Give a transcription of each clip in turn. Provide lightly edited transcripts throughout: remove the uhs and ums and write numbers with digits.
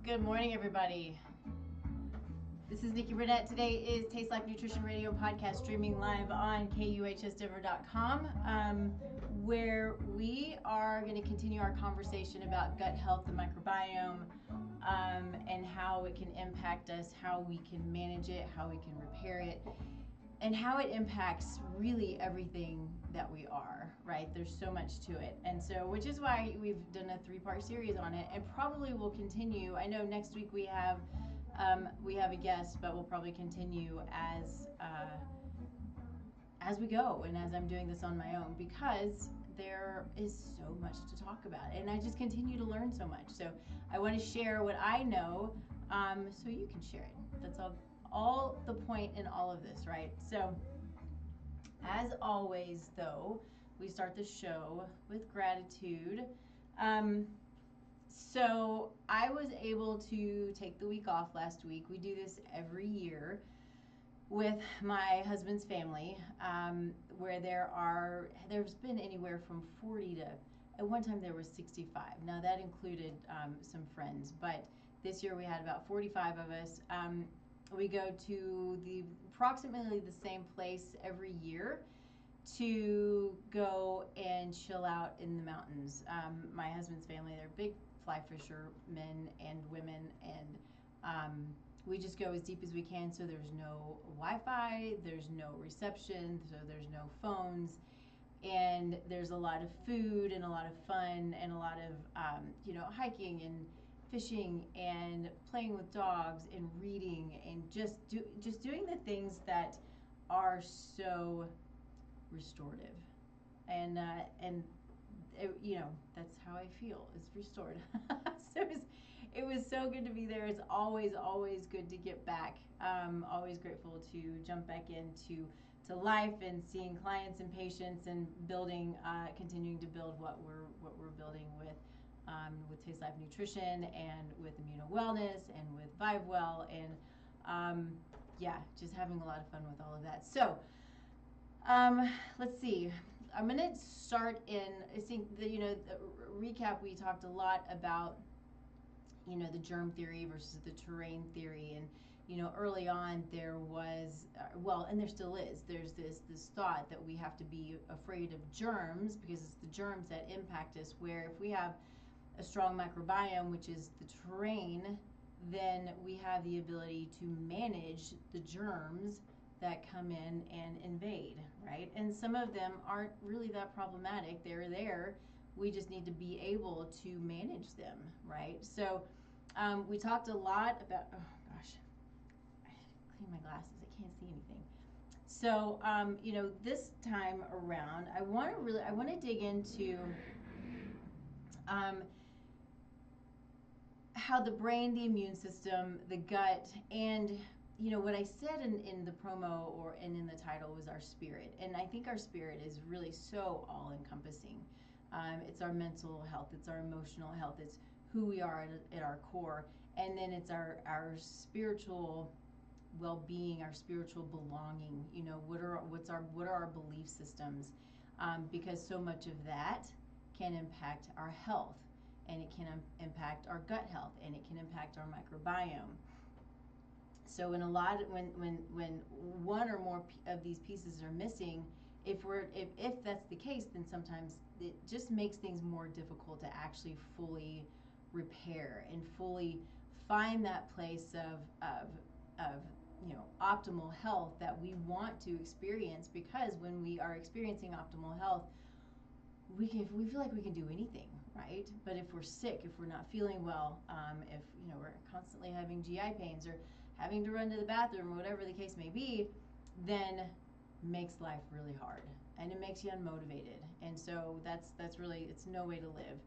Good morning, everybody. This is Nikki Burnett. Today is Taste Life Nutrition Radio podcast streaming live on KUHSdenver.com, where we are going to continue our conversation about gut health and microbiome, and how it can impact us, how we can manage it, how we can repair it, and how it impacts really everything that we are, right? There's so much to it. And so, which is why we've done a 3-part series on it, and probably will continue. I know next week we have a guest, but we'll probably continue as we go and as I'm doing this on my own, because there is so much to talk about, and I just continue to learn so much. So I want to share what I know, so you can share it. That's all the point in all of this, right? So, as always, though, we start the show with gratitude. So I was able to take the week off last week. We do this every year with my husband's family, where there's been anywhere from 40 to, at one time there was 65. Now that included some friends, but this year we had about 45 of us. We go to approximately the same place every year to go and chill out in the mountains. My husband's family, they're big fly fishermen and women, and we just go as deep as we can, so there's no Wi-Fi, there's no reception, so there's no phones, and there's a lot of food and a lot of fun and a lot of hiking and fishing and playing with dogs and reading and just doing the things that are so restorative, and that's how I feel, is restored. So it was so good to be there. It's always good to get back. Always grateful to jump back into life and seeing clients and patients and building, continuing to build what we're building with Taste Life Nutrition and with Immuno Wellness and with ViveWell, and just having a lot of fun with all of that. So let's see. I'm going to start I think the recap. We talked a lot about the germ theory versus the terrain theory, and early on there was and there still is, there's this thought that we have to be afraid of germs because it's the germs that impact us, where if we have a strong microbiome, which is the terrain, then we have the ability to manage the germs that come in and invade, right? And some of them aren't really that problematic. They're there. We just need to be able to manage them, right? So we talked a lot about, oh gosh, I clean my glasses, I can't see anything. So this time around, I want to dig into how the brain, the immune system, the gut, and what I said in the promo and in the title was our spirit. And I think our spirit is really so all-encompassing. It's our mental health, it's our emotional health, it's who we are at our core, and then it's our spiritual well-being, our spiritual belonging. What are our belief systems? Because so much of that can impact our health, and it can impact our gut health, and it can impact our microbiome. So when one or more of these pieces are missing, if that's the case, then sometimes it just makes things more difficult to actually fully repair and fully find that place of optimal health that we want to experience. Because when we are experiencing optimal health, we feel like we can do anything, right? But if we're sick, if we're not feeling well, if we're constantly having GI pains or having to run to the bathroom, or whatever the case may be, then makes life really hard, and it makes you unmotivated. And so that's really, it's no way to live.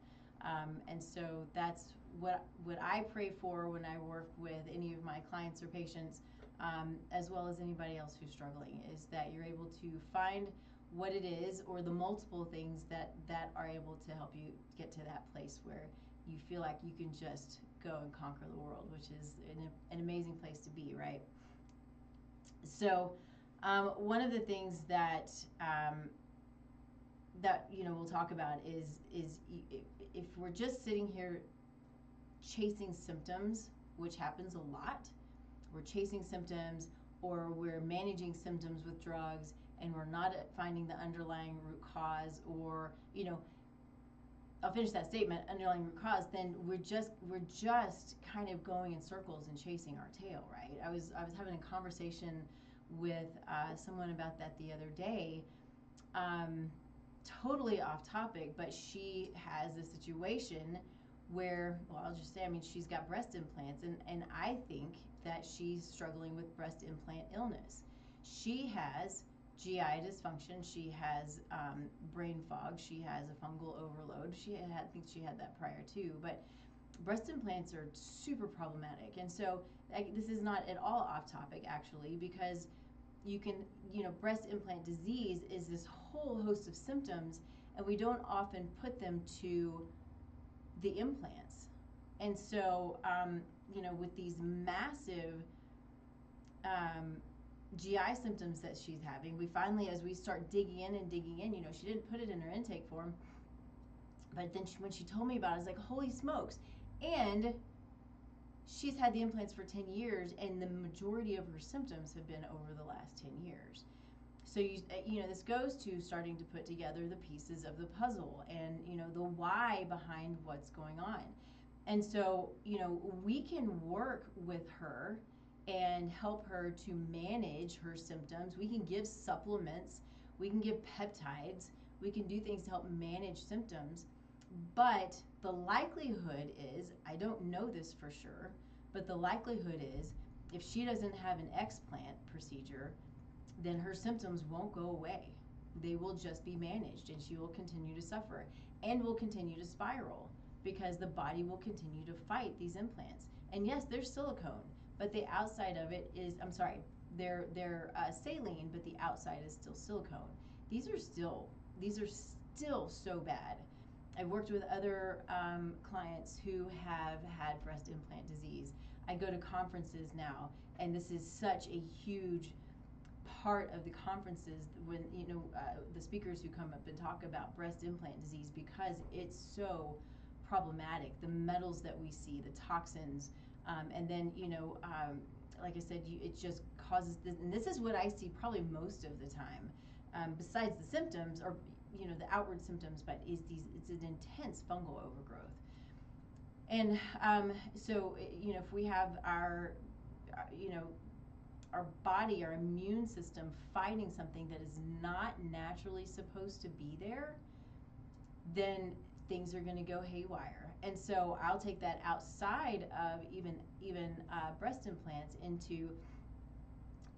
And so that's what I pray for when I work with any of my clients or patients, as well as anybody else who's struggling, is that you're able to find what it is, or the multiple things that are able to help you get to that place where you feel like you can just go and conquer the world, which is an amazing place to be, right? So one of the things that we'll talk about is if we're just sitting here chasing symptoms, which happens a lot. We're chasing symptoms, or we're managing symptoms with drugs, and we're not finding the underlying root cause, or I'll finish that statement, underlying root cause, then we're just kind of going in circles and chasing our tail, right? I was having a conversation with someone about that the other day, totally off topic, but she has a situation where, well, I'll just say, I mean, she's got breast implants, and I think that she's struggling with breast implant illness. She has GI dysfunction. She has brain fog. She has a fungal overload. I think she had that prior too. But breast implants are super problematic, and so this is not at all off topic actually, because breast implant disease is this whole host of symptoms, and we don't often put them to the implants. And so, with these massive GI symptoms that she's having, we finally, as we start digging in, she didn't put it in her intake form, but then when she told me about it, I was like, holy smokes. And she's had the implants for 10 years, and the majority of her symptoms have been over the last 10 years. So this goes to starting to put together the pieces of the puzzle, and the why behind what's going on. And so we can work with her and help her to manage her symptoms. We can give supplements, we can give peptides, we can do things to help manage symptoms. But the likelihood is, I don't know this for sure, but the likelihood is, if she doesn't have an explant procedure, then her symptoms won't go away. They will just be managed, and she will continue to suffer and will continue to spiral, because the body will continue to fight these implants. And yes, they're silicone, but the outside of it is, they're saline, but the outside is still silicone. These are still so bad. I've worked with other clients who have had breast implant disease. I go to conferences now, and this is such a huge part of the conferences when the speakers who come up and talk about breast implant disease, because it's so problematic. The metals that we see, the toxins, and then like I said, it just causes this, and this is what I see probably most of the time, besides the symptoms, or the outward symptoms, but it's an intense fungal overgrowth. And so if we have our body, our immune system fighting something that is not naturally supposed to be there, then things are going to go haywire. And so I'll take that outside of even breast implants into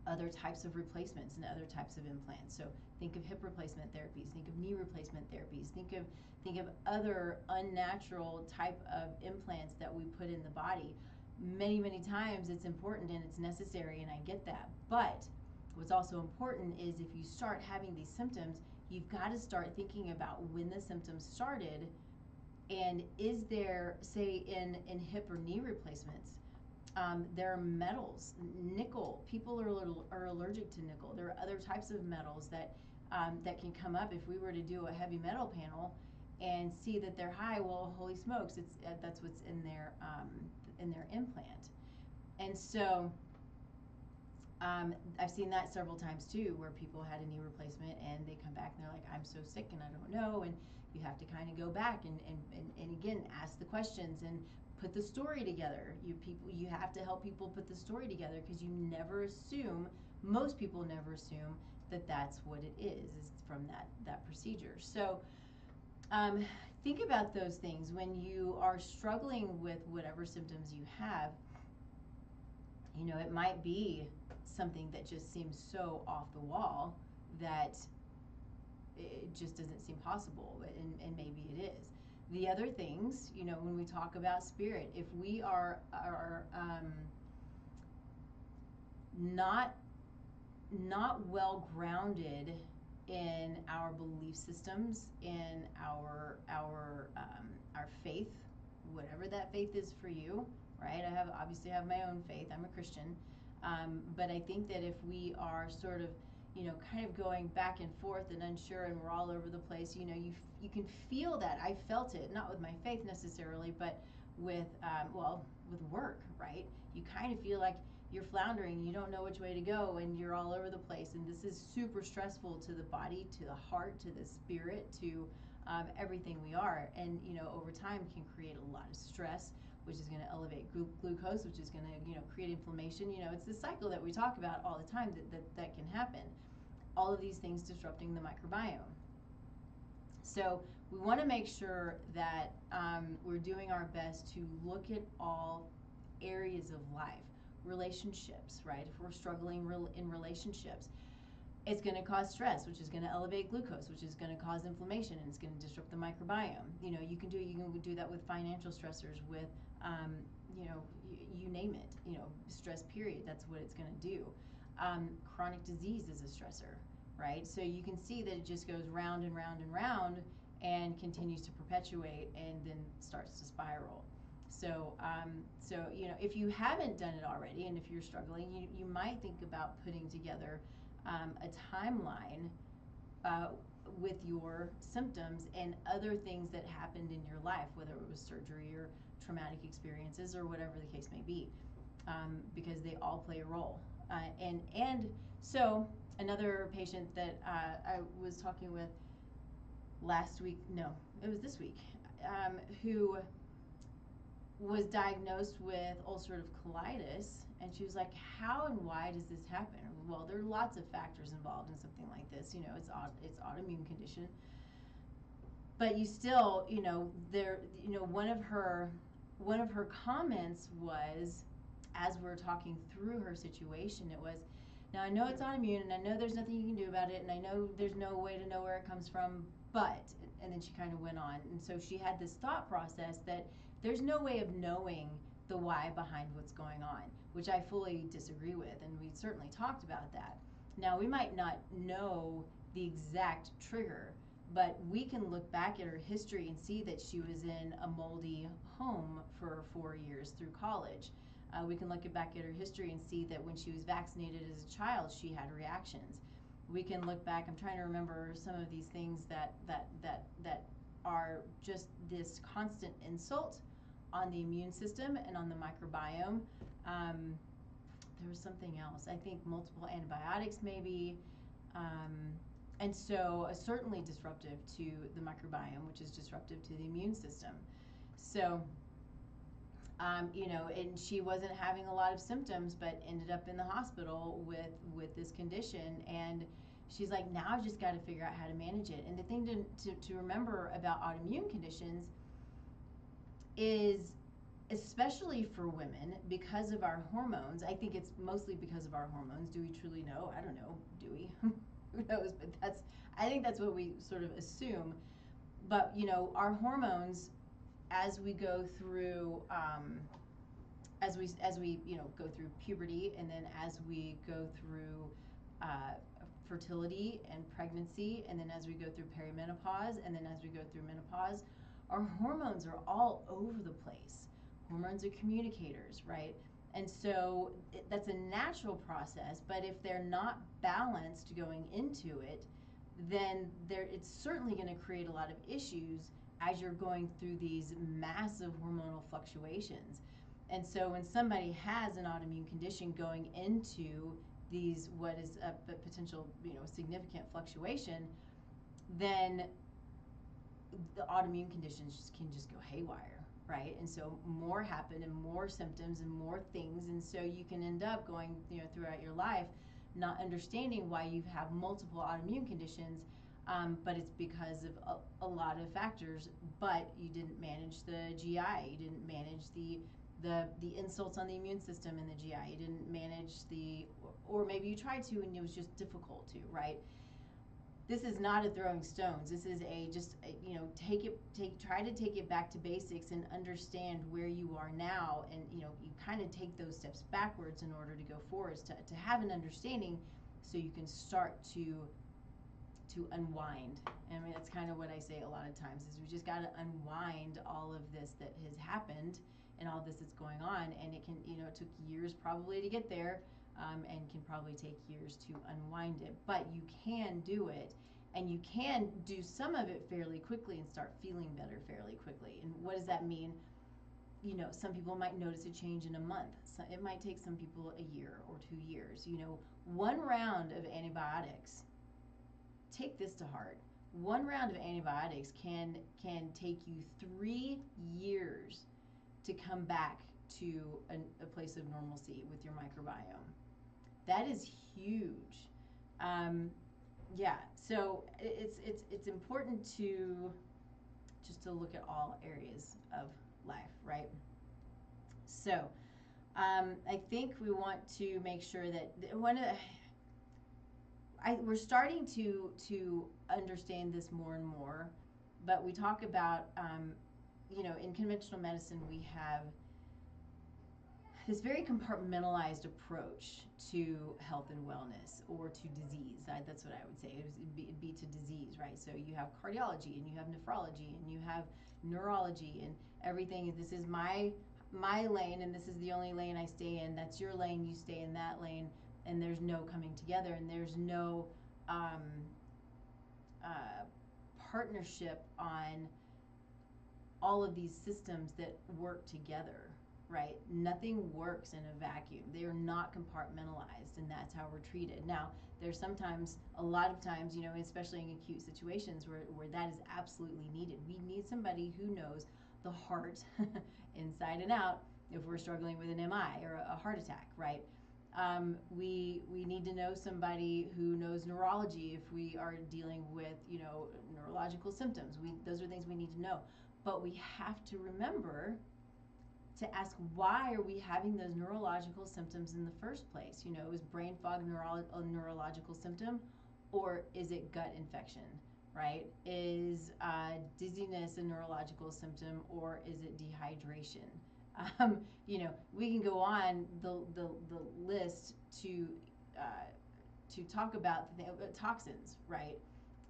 other types of replacements and other types of implants. So think of hip replacement therapies, think of knee replacement therapies, think of other unnatural type of implants that we put in the body. Many times it's important and it's necessary, and I get that. But what's also important is, if you start having these symptoms, you've got to start thinking about when the symptoms started, and is there, say in hip or knee replacements, there are metals, nickel. People are allergic to nickel. There are other types of metals that can come up if we were to do a heavy metal panel and see that they're high. Well, holy smokes, that's what's in their implant. And so I've seen that several times too, where people had a knee replacement and they come back and they're like, I'm so sick and I don't know. And you have to kind of go back and again ask the questions and put the story together. You have to help people put the story together, because most people never assume that that's what it is from that procedure. So think about those things when you are struggling with whatever symptoms you have. It might be something that just seems so off the wall that it just doesn't seem possible, and maybe it is. The other things, when we talk about spirit, if we are not well grounded in our belief systems, in our faith, whatever that faith is for you, right? I obviously have my own faith. I'm a Christian, but I think that if we are sort of kind of going back and forth and unsure, and we're all over the place, you can feel that. I felt it, not with my faith necessarily, but with with work, right? You kind of feel like you're floundering, you don't know which way to go, and you're all over the place. And this is super stressful to the body, to the heart, to the spirit, to everything we are. And over time can create a lot of stress, which is going to elevate glucose, which is going to create inflammation. It's the cycle that we talk about all the time that can happen. All of these things disrupting the microbiome. So we want to make sure that we're doing our best to look at all areas of life. Relationships, right? If we're struggling in relationships, it's going to cause stress, which is going to elevate glucose, which is going to cause inflammation, and it's going to disrupt the microbiome. You can do that with financial stressors, with you name it. Stress period. That's what it's going to do. Chronic disease is a stressor, right? So you can see that it just goes round and round and round and continues to perpetuate and then starts to spiral. So, if you haven't done it already, and if you're struggling, you might think about putting together a timeline with your symptoms and other things that happened in your life, whether it was surgery or traumatic experiences or whatever the case may be, because they all play a role. And so another patient that I was talking with last week, no, it was this week, who was diagnosed with ulcerative colitis, and she was like, how and why does this happen? Well, there are lots of factors involved in something like this. It's autoimmune condition, but you still, one of her comments was, as we're talking through her situation, it was, now I know it's autoimmune, and I know there's nothing you can do about it, and I know there's no way to know where it comes from, but, and then she kind of went on. And so she had this thought process that there's no way of knowing the why behind what's going on, which I fully disagree with, and we certainly talked about that. Now, we might not know the exact trigger, but we can look back at her history and see that she was in a moldy home for 4 years through college. We can look back at her history and see that when she was vaccinated as a child, she had reactions. We can look back, I'm trying to remember some of these things that are just this constant insult on the immune system and on the microbiome. There was something else. I think multiple antibiotics maybe. And so certainly disruptive to the microbiome, which is disruptive to the immune system. So, and she wasn't having a lot of symptoms, but ended up in the hospital with this condition. And she's like, now I've just got to figure out how to manage it. And the thing to remember about autoimmune conditions is, especially for women, because of our hormones, I think it's mostly because of our hormones. Do we truly know? I don't know. Do we? Who knows? But I think that's what we sort of assume. But, our hormones, as we go through, as we go through puberty, and then as we go through fertility and pregnancy, and then as we go through perimenopause, and then as we go through menopause, our hormones are all over the place. Hormones are communicators, right? And so that's a natural process, but if they're not balanced going into it, then it's certainly going to create a lot of issues as you're going through these massive hormonal fluctuations. And so when somebody has an autoimmune condition going into these, what is a potential, significant fluctuation, then the autoimmune conditions can just go haywire, right? And so more happen, and more symptoms, and more things, and so you can end up going, throughout your life not understanding why you have multiple autoimmune conditions, but it's because of a lot of factors. But you didn't manage the GI, you didn't manage the insults on the immune system in the GI, you didn't manage or maybe you tried to and it was just difficult to, right? This is not a throwing stones. This is try to take it back to basics and understand where you are now, and you kind of take those steps backwards in order to go forwards, to have an understanding, so you can start to unwind. And I mean, that's kind of what I say a lot of times, is we just got to unwind all of this that has happened and all this that's going on, and it can, it took years probably to get there, and can probably take years to unwind it, but you can do it, and you can do some of it fairly quickly and start feeling better fairly quickly. And what does that mean? you know, some people might notice a change in a month. So it might take some people a year or 2 years. You know, one round of antibiotics, take this to heart. One round of antibiotics can take you 3 years to come back to a place of normalcy with your microbiome. That is huge. Yeah, so it's important to just to look at all areas of life, right? So I think we want to make sure that we're starting to understand this more and more, but we talk about you know, in conventional medicine we have this very compartmentalized approach to health and wellness, or to disease. That's what I would say. It'd be to disease, right? So you have cardiology, and you have nephrology, and you have neurology, and everything. This is my lane, and this is the only lane I stay in. That's your lane. You stay in that lane, and there's no coming together, and there's no partnership on all of these systems that work together. Right? Nothing works in a vacuum. They are not compartmentalized, and that's how we're treated. Now, there's sometimes, a lot of times, you know, especially in acute situations where that is absolutely needed. We need somebody who knows the heart inside and out if we're struggling with an MI or a heart attack, right? We need to know somebody who knows neurology if we are dealing with, you know, neurological symptoms. Those are things we need to know. But we have to remember to ask, why are we having those neurological symptoms in the first place? You know, is brain fog a neurological symptom, or is it gut infection, right? Is dizziness a neurological symptom, or is it dehydration? You know, we can go on the list to talk about toxins, right?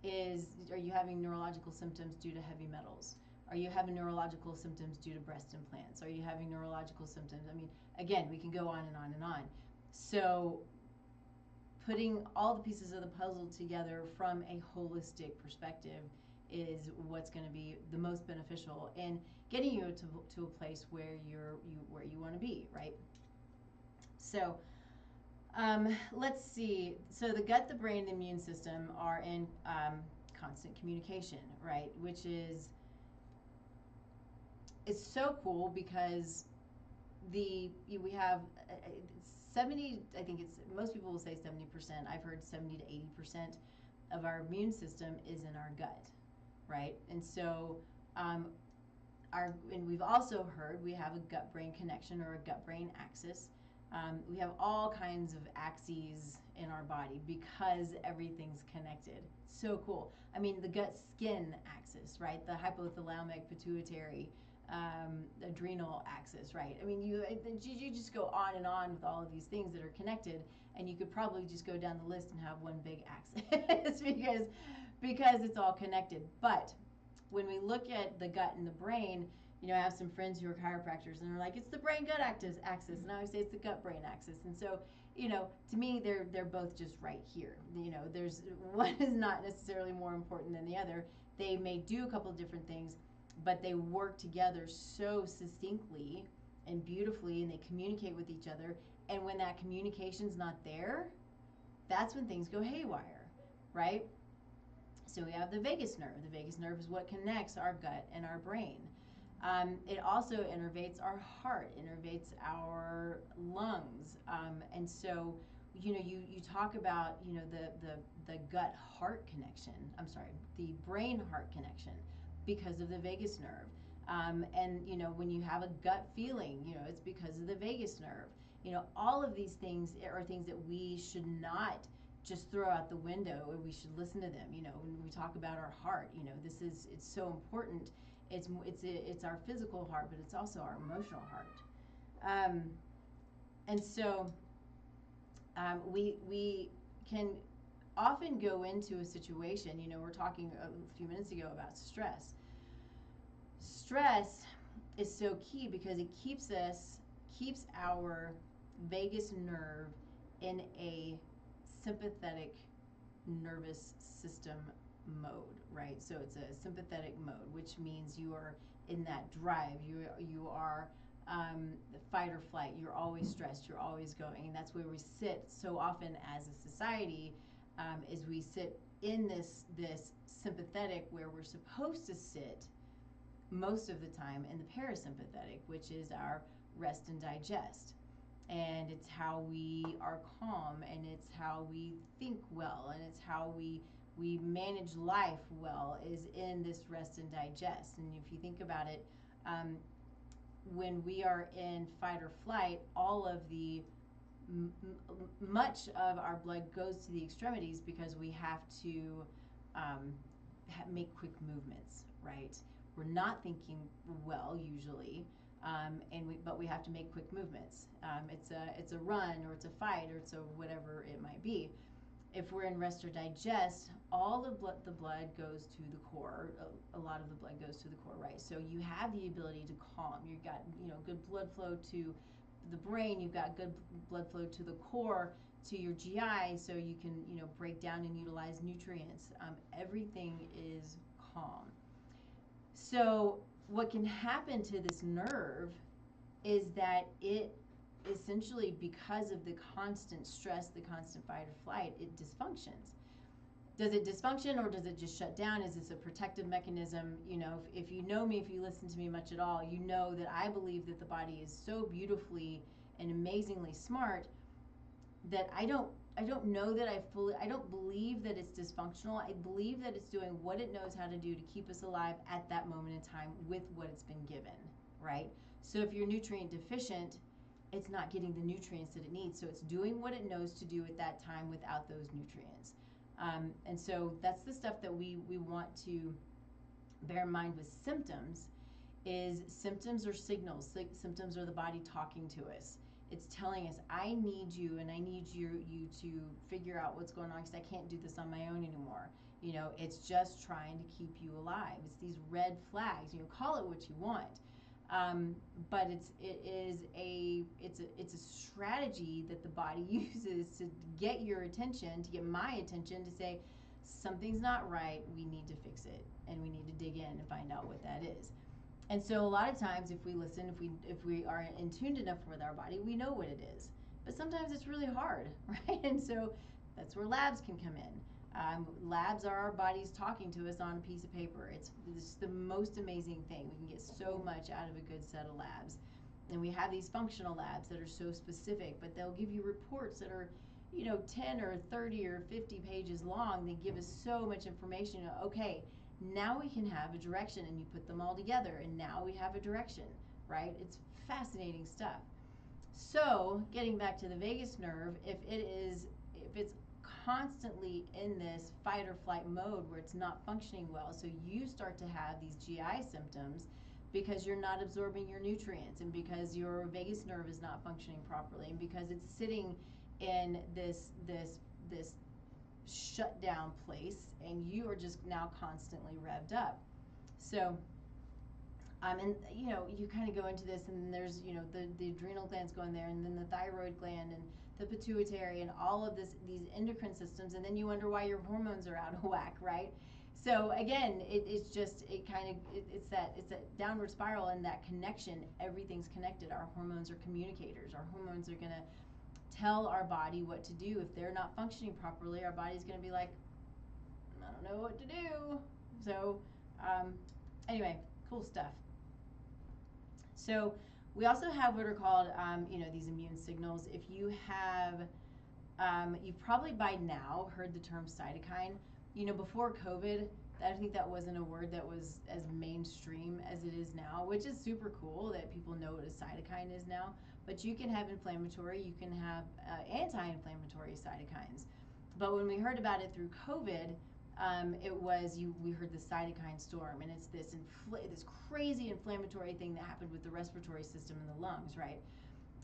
Are you having neurological symptoms due to heavy metals? Are you having neurological symptoms due to breast implants? Are you having neurological symptoms? I mean, again, we can go on and on and on. So putting all the pieces of the puzzle together from a holistic perspective is what's going to be the most beneficial in getting you to a place where where you want to be, right? So let's see. So the gut, the brain, the immune system are in constant communication, right? Which is, it's so cool because we have 70, I think it's, most people will say 70%. I've heard 70 to 80% of our immune system is in our gut, right? And so and we've also heard we have a gut-brain connection, or a gut-brain axis. We have all kinds of axes in our body because everything's connected. So cool. I mean, the gut-skin axis, right? The hypothalamic, pituitary, adrenal axis, right? I mean, you just go on and on with all of these things that are connected, and you could probably just go down the list and have one big axis because it's all connected. But when we look at the gut and the brain, you know, I have some friends who are chiropractors, and they're like, it's the brain-gut axis, and I always say it's the gut-brain axis. And so, you know, to me, they're both just right here. You know, there's one is not necessarily more important than the other. They may do a couple of different things, but they work together so succinctly and beautifully, and they communicate with each other. And when that communication's not there, that's when things go haywire, right? So we have the vagus nerve. The vagus nerve is what connects our gut and our brain. It also innervates our heart, innervates our lungs. And so, you know, you talk about, you know, the gut-heart connection. I'm sorry, the brain-heart connection, because of the vagus nerve. And, you know, when you have a gut feeling, you know, it's because of the vagus nerve. You know, all of these things are things that we should not just throw out the window, and we should listen to them. You know, when we talk about our heart, you know, it's so important. It's our physical heart, but it's also our emotional heart. And so we can often go into a situation, you know, we're talking a few minutes ago about stress. Stress is so key because it keeps our vagus nerve in a sympathetic nervous system mode, right? So it's a sympathetic mode, which means you are in that drive. You are fight or flight. You're always stressed. You're always going, and that's where we sit so often as a society. Is we sit in this sympathetic where we're supposed to sit most of the time in the parasympathetic, which is our rest and digest. And it's how we are calm, and it's how we think well, and it's how we manage life well, is in this rest and digest. And if you think about it, when we are in fight or flight, all of the much of our blood goes to the extremities because we have to make quick movements, right? We're not thinking well usually, but we have to make quick movements. It's a run, or it's a fight, or it's a whatever it might be. If we're in rest or digest, all the blood goes to the core. A lot of the blood goes to the core, right? So you have the ability to calm. You've got good blood flow to the brain. You've got good blood flow to the core, to your GI, so you can break down and utilize nutrients. Everything is calm. So what can happen to this nerve is that it essentially, because of the constant stress, the constant fight or flight, it dysfunctions. Does it dysfunction, or does it just shut down? Is this a protective mechanism? If you know me, if you listen to me much at all, you know that I believe that the body is so beautifully and amazingly smart that I don't know that I don't believe that it's dysfunctional. I believe that it's doing what it knows how to do to keep us alive at that moment in time with what it's been given, right? So if you're nutrient deficient, it's not getting the nutrients that it needs. So it's doing what it knows to do at that time without those nutrients. And so that's the stuff that we want to bear in mind with symptoms. Is symptoms are signals. Symptoms are the body talking to us. It's telling us, I need you, and I need you to figure out what's going on, because I can't do this on my own anymore. It's just trying to keep you alive. It's these red flags. Call it what you want. But it's a strategy that the body uses to get your attention, to get my attention, to say something's not right, we need to fix it, and we need to dig in and find out what that is. And so a lot of times, if we listen, if we are in tuned enough with our body, we know what it is. But sometimes it's really hard, right? And so that's where labs can come in. Labs are our bodies talking to us on a piece of paper. It's the most amazing thing. We can get so much out of a good set of labs. And we have these functional labs that are so specific, but they'll give you reports that are 10 or 30 or 50 pages long. They give us so much information. Okay, now we can have a direction, and you put them all together, and now we have a direction, right? It's fascinating stuff. So getting back to the vagus nerve, if it's constantly in this fight or flight mode where it's not functioning well, so you start to have these GI symptoms because you're not absorbing your nutrients, and because your vagus nerve is not functioning properly, and because it's sitting in this shut down place, and you are just now constantly revved up. So and you kind of go into this, and there's the adrenal glands going there, and then the thyroid gland, and the pituitary, and all of these endocrine systems, and then you wonder why your hormones are out of whack, right? So again, it's that downward spiral, and that connection. Everything's connected. Our hormones are communicators. Our hormones are going to tell our body what to do. If they're not functioning properly, our body's going to be like, I don't know what to do. So anyway, cool stuff. So we also have what are called, these immune signals. If you have, you've probably by now heard the term cytokine. Before COVID, I think that wasn't a word that was as mainstream as it is now, which is super cool that people know what a cytokine is now. But you can have inflammatory, you can have anti-inflammatory cytokines. But when we heard about it through COVID, we heard the cytokine storm, and it's this crazy inflammatory thing that happened with the respiratory system in the lungs, right?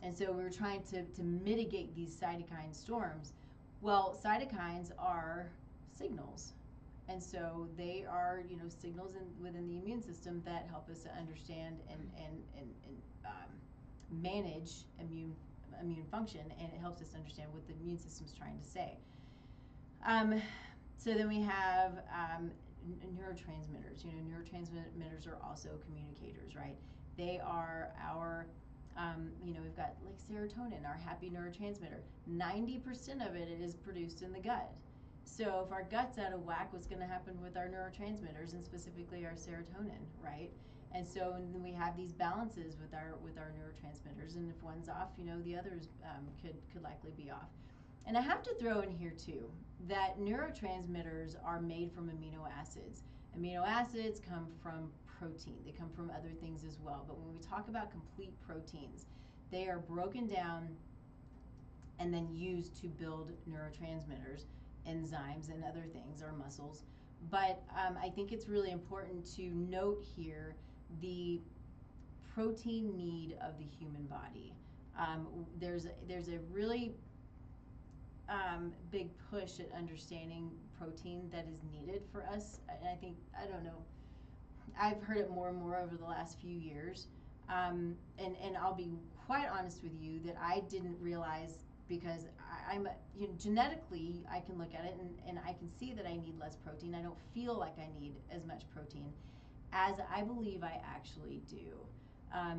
And so we were trying to mitigate these cytokine storms. Well, cytokines are signals, and so they are signals within the immune system that help us to understand and manage immune function, and it helps us understand what the immune system's trying to say. So then we have neurotransmitters. You know, neurotransmitters are also communicators, right? They are our, you know, we've got like serotonin, our happy neurotransmitter. 90% of it is produced in the gut. So if our gut's out of whack, what's going to happen with our neurotransmitters and specifically our serotonin, right? And so and we have these balances with our neurotransmitters, and if one's off, you know, the others could likely be off. And I have to throw in here too that neurotransmitters are made from amino acids. Amino acids come from protein. They come from other things as well. But when we talk about complete proteins, they are broken down and then used to build neurotransmitters, enzymes, and other things, our muscles. But I think it's really important to note here the protein need of the human body. There's a really big push at understanding protein that is needed for us. And I think, I don't know, I've heard it more and more over the last few years. And I'll be quite honest with you that I didn't realize, because I'm, you know, genetically, I can look at it and I can see that I need less protein. I don't feel like I need as much protein as I believe I actually do.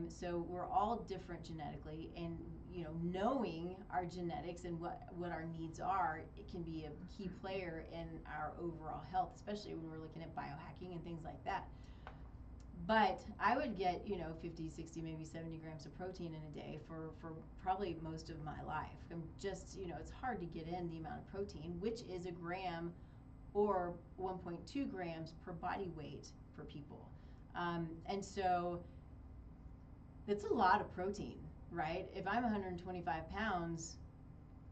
So we're all different genetically, and you know, knowing our genetics and what our needs are, it can be a key player in our overall health, especially when we're looking at biohacking and things like that. But I would get, you know, 50, 60, maybe 70 grams of protein in a day for probably most of my life. I'm just, you know, it's hard to get in the amount of protein, which is a gram or 1.2 grams per body weight for people. And so that's a lot of protein, right? If I'm 125 pounds,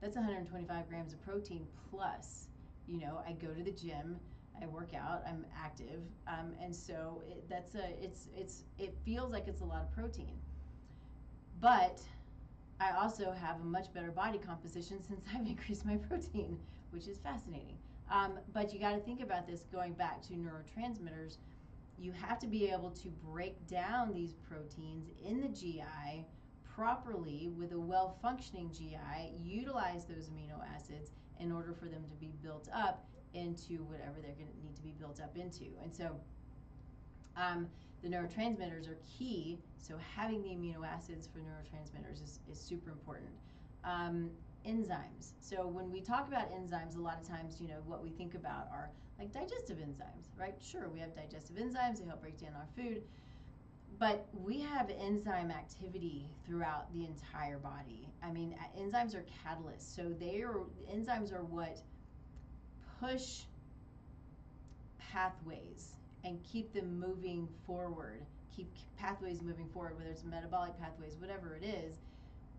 that's 125 grams of protein plus. You know, I go to the gym, I work out, I'm active, and so it feels like it's a lot of protein. But I also have a much better body composition since I've increased my protein, which is fascinating. But you got to think about this going back to neurotransmitters. You have to be able to break down these proteins in the GI properly with a well-functioning GI, utilize those amino acids in order for them to be built up into whatever they're going to need to be built up into. And so the neurotransmitters are key, so having the amino acids for neurotransmitters is super important. Enzymes. So when we talk about enzymes, a lot of times, you know, what we think about are like digestive enzymes, right? Sure, we have digestive enzymes, they help break down our food, but we have enzyme activity throughout the entire body. I mean, enzymes are catalysts, so enzymes are what push pathways and keep them moving forward, keep pathways moving forward, whether it's metabolic pathways, whatever it is.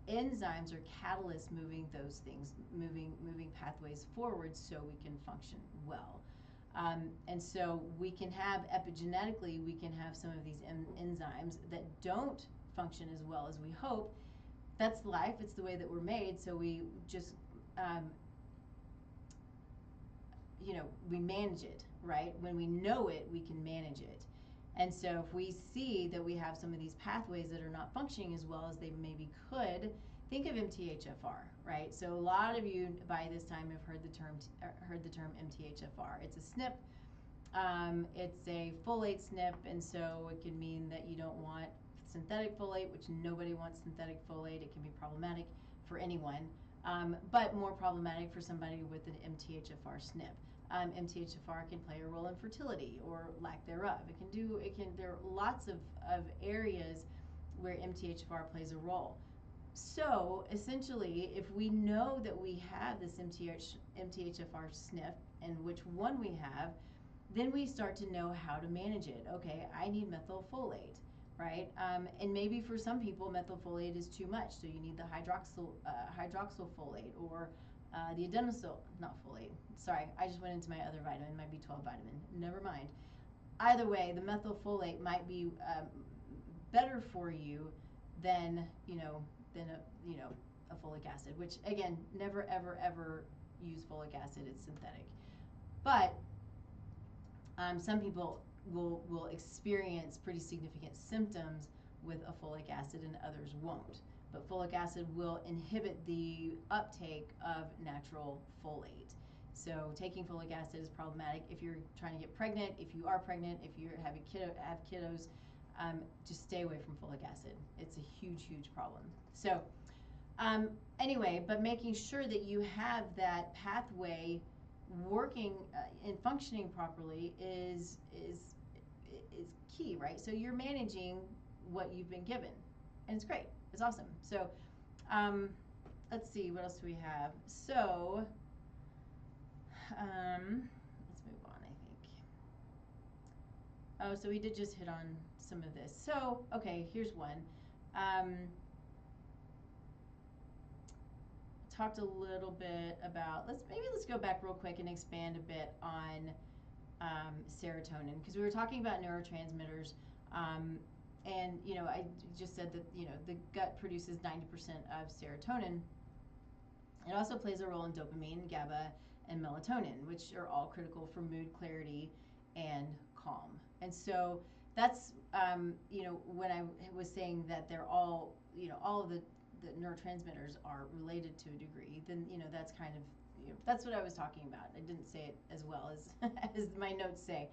Enzymes are catalysts moving those things, moving pathways forward so we can function well. And so we can have, epigenetically, we can have some of these enzymes that don't function as well as we hope. That's life, it's the way that we're made, so we just, you know, we manage it, right? When we know it, we can manage it. And so if we see that we have some of these pathways that are not functioning as well as they maybe could, think of MTHFR, right? So a lot of you by this time have heard the term MTHFR. It's a SNP. It's a folate SNP, and so it can mean that you don't want synthetic folate, which nobody wants synthetic folate. It can be problematic for anyone, but more problematic for somebody with an MTHFR SNP. MTHFR can play a role in fertility or lack thereof. There are lots of areas where MTHFR plays a role. So essentially, if we know that we have this MTHFR SNP and which one we have, then we start to know how to manage it. Okay, I need methylfolate, right? And maybe for some people, methylfolate is too much, so you need the hydroxylfolate or the adenosyl, not folate. Sorry, I just went into my other vitamin, my B12 vitamin. Never mind. Either way, the methylfolate might be better for you than a folic acid. Which again, never ever use folic acid. It's synthetic. But some people will experience pretty significant symptoms with a folic acid, and others won't. But folic acid will inhibit the uptake of natural folate. So taking folic acid is problematic if you're trying to get pregnant, if you are pregnant, if you have kiddos. Just stay away from folic acid. It's a huge, huge problem. So anyway, but making sure that you have that pathway working and functioning properly is key, right? So you're managing what you've been given, and it's great. It's awesome. So let's see, what else do we have? So let's move on, I think. Oh, so we did just hit on some of this. So, okay, here's one. Talked a little bit about, let's go back real quick and expand a bit on serotonin, because we were talking about neurotransmitters, and I just said that the gut produces 90% of serotonin. It also plays a role in dopamine, GABA, and melatonin, which are all critical for mood clarity and calm. And so that's when I was saying that they're all all of the neurotransmitters are related to a degree, then that's kind of that's what I was talking about. I didn't say it as well as as my notes say,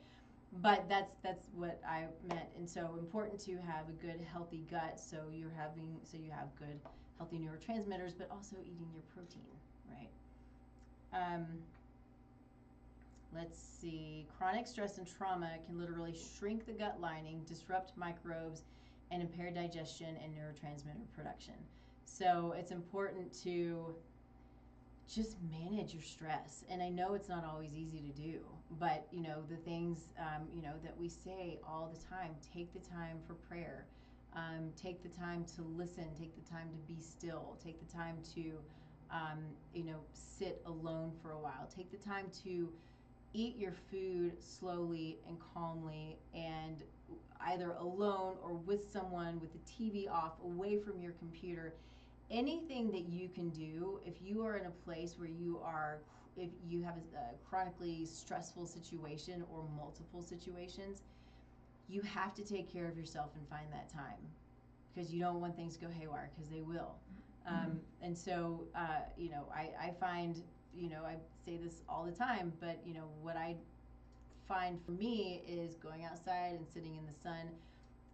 but that's what I meant. And so important to have a good healthy gut, so you have good healthy neurotransmitters, but also eating your protein, right? Let's see. Chronic stress and trauma can literally shrink the gut lining, disrupt microbes, and impair digestion and neurotransmitter production. So it's important to just manage your stress. And I know it's not always easy to do, but the things that we say all the time: take the time for prayer, take the time to listen, take the time to be still, take the time to sit alone for a while, take the time to eat your food slowly and calmly, and either alone or with someone, with the TV off, away from your computer. Anything that you can do, if you are in a place where if you have a chronically stressful situation or multiple situations, you have to take care of yourself and find that time, because you don't want things to go haywire, because they will. And so I find, I say this all the time, but what I find for me is going outside and sitting in the sun.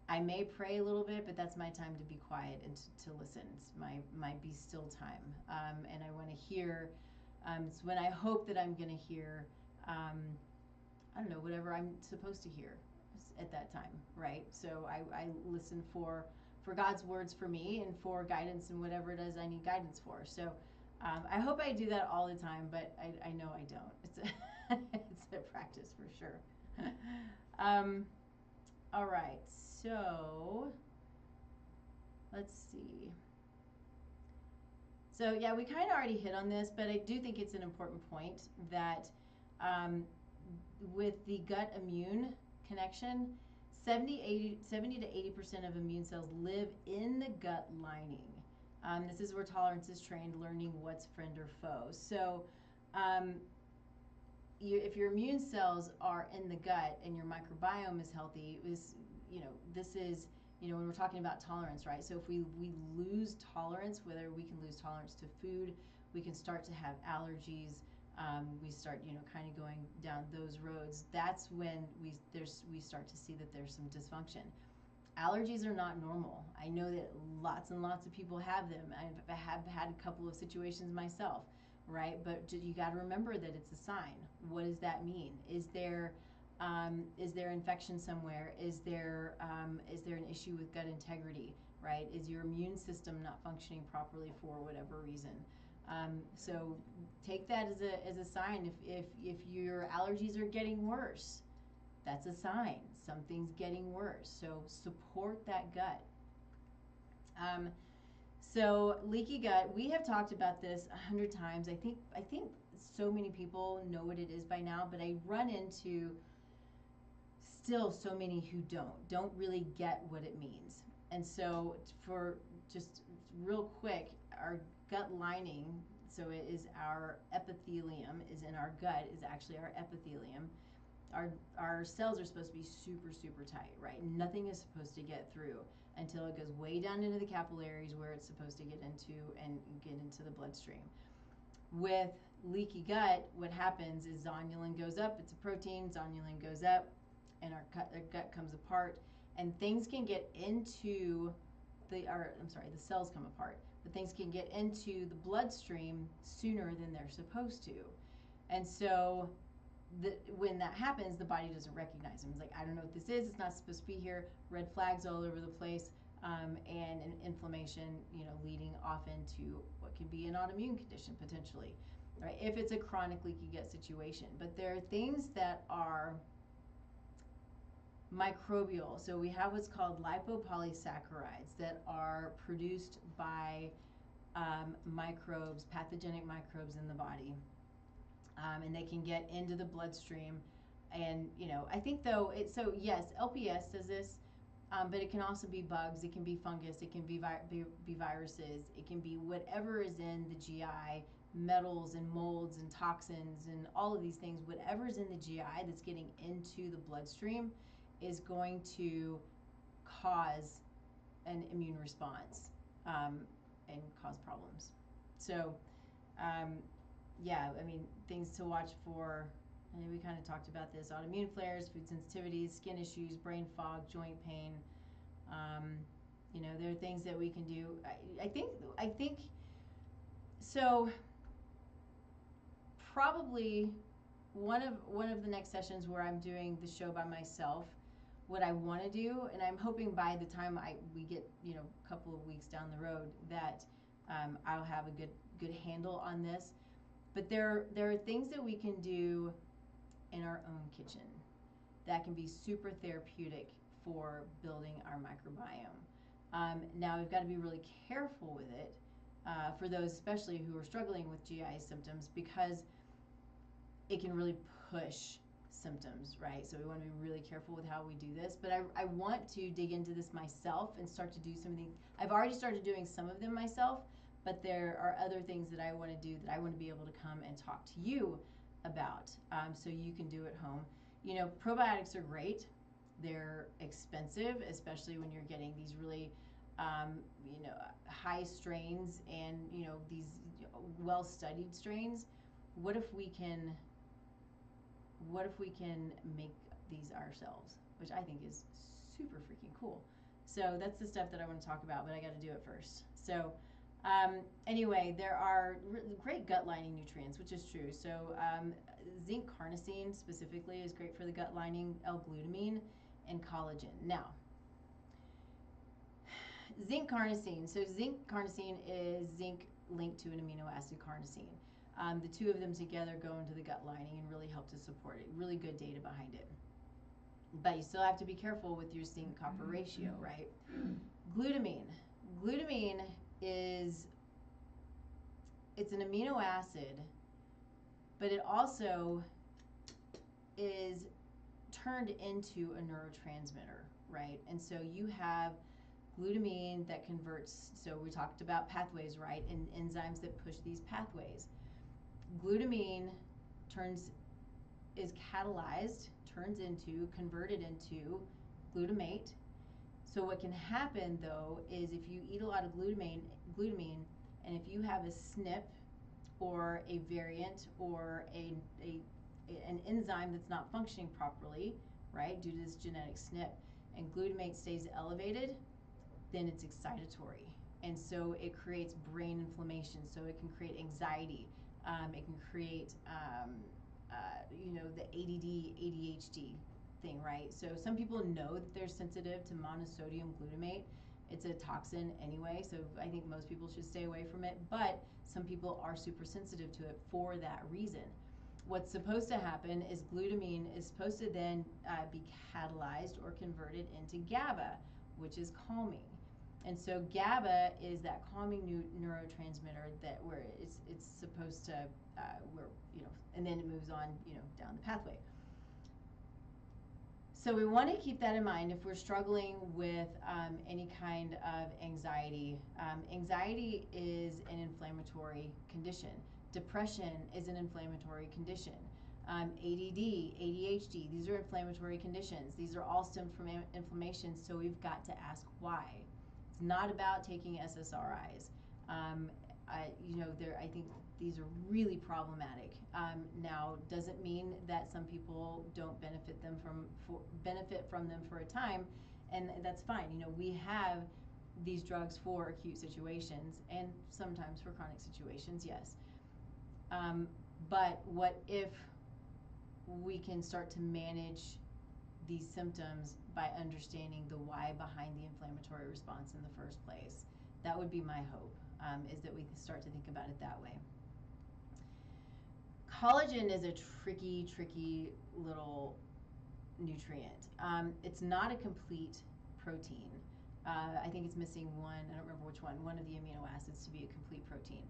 I may pray a little bit, but that's my time to be quiet and to listen. It's my be still time. And I want to hear, it's when I hope that I'm going to hear, I don't know, whatever I'm supposed to hear at that time, right? So I listen for God's words for me and for guidance and whatever it is I need guidance for. So I hope I do that all the time, but I know I don't. It's it's a practice for sure. All right, so let's see. So yeah, we kind of already hit on this, but I do think it's an important point that with the gut immune connection, 70 to 80% of immune cells live in the gut lining. This is where tolerance is trained, learning what's friend or foe. So if your immune cells are in the gut and your microbiome is healthy, this is, when we're talking about tolerance, right? So if we lose tolerance, whether we can lose tolerance to food, we can start to have allergies, we start, kind of going down those roads. That's when we start to see that there's some dysfunction. Allergies are not normal. I know that lots and lots of people have them. I have had a couple of situations myself, right? But you got to remember that it's a sign. What does that mean? Is there infection somewhere? Is there an issue with gut integrity, right? Is your immune system not functioning properly for whatever reason? So take that as a sign. If your allergies are getting worse, that's a sign something's getting worse. So support that gut. So leaky gut, we have talked about this 100 times. I think so many people know what it is by now, but I run into still so many who don't really get what it means. And so for just real quick, our gut lining, so it is our epithelium, is in our gut, is actually our epithelium. Our cells are supposed to be super, super tight, right? Nothing is supposed to get through until it goes way down into the capillaries where it's supposed to get into and get into the bloodstream. With leaky gut, what happens is zonulin goes up. It's a protein. Zonulin goes up, and our gut comes apart, and things can get into the cells come apart, but things can get into the bloodstream sooner than they're supposed to. And so when that happens, the body doesn't recognize them. It's like, I don't know what this is. It's not supposed to be here. Red flags all over the place, and an inflammation, leading off into what can be an autoimmune condition potentially, right? If it's a chronic leaky gut situation. But there are things that are microbial. So we have what's called lipopolysaccharides that are produced by microbes, pathogenic microbes in the body. And they can get into the bloodstream. And, I think though, yes, LPS does this, but it can also be bugs, it can be fungus, it can be viruses, it can be whatever is in the GI, metals and molds and toxins and all of these things, whatever's in the GI that's getting into the bloodstream is going to cause an immune response, and cause problems. So, things to watch for, and we kind of talked about this: autoimmune flares, food sensitivities, skin issues, brain fog, joint pain. There are things that we can do. I think so. Probably one of the next sessions where I'm doing the show by myself, what I want to do, and I'm hoping by the time we get a couple of weeks down the road that I'll have a good handle on this. But there are things that we can do in our own kitchen that can be super therapeutic for building our microbiome. Now we've got to be really careful with it, for those especially who are struggling with GI symptoms, because it can really push symptoms, right? So we want to be really careful with how we do this. But I want to dig into this myself and start to do some of these. I've already started doing some of them myself, but there are other things that I want to do, that I want to be able to come and talk to you about, so you can do at home. Probiotics are great. They're expensive, especially when you're getting these really high strains and these well-studied strains. What if we can make these ourselves, which I think is super freaking cool. So that's the stuff that I want to talk about, but I got to do it first. So anyway, there are great gut lining nutrients, which is true. So zinc carnosine specifically is great for the gut lining, L-glutamine, and collagen. Now, zinc carnosine. So zinc carnosine is zinc linked to an amino acid carnosine. The two of them together go into the gut lining and really help to support it. Really good data behind it. But you still have to be careful with your zinc copper ratio, right? Glutamine. Glutamine it's an amino acid, but it also is turned into a neurotransmitter, right? And so you have glutamine that converts, so we talked about pathways, right? And enzymes that push these pathways. Glutamine is catalyzed, converted into glutamate. So what can happen though is if you eat a lot of glutamine, and if you have a SNP or a variant or an enzyme that's not functioning properly, right, due to this genetic SNP, and glutamate stays elevated, then it's excitatory. And so it creates brain inflammation. So it can create anxiety. It can create, the ADD, ADHD thing, right? So some people know that they're sensitive to monosodium glutamate. It's a toxin anyway, so I think most people should stay away from it. But some people are super sensitive to it for that reason. What's supposed to happen is glutamine is supposed to then be catalyzed or converted into GABA, which is calming. And so GABA is that calming neurotransmitter where it's supposed to and then it moves on down the pathway. So we want to keep that in mind if we're struggling with any kind of anxiety. Anxiety is an inflammatory condition. Depression is an inflammatory condition. ADD, ADHD, these are inflammatory conditions. These are all stemmed from inflammation, so we've got to ask why. It's not about taking SSRIs. I think these are really problematic. Now, doesn't mean that some people don't benefit from them for a time, and that's fine. We have these drugs for acute situations and sometimes for chronic situations, yes. But what if we can start to manage these symptoms by understanding the why behind the inflammatory response in the first place? That would be my hope, is that we can start to think about it that way. Collagen is a tricky little nutrient. It's not a complete protein. I think it's missing one, I don't remember which one of the amino acids to be a complete protein.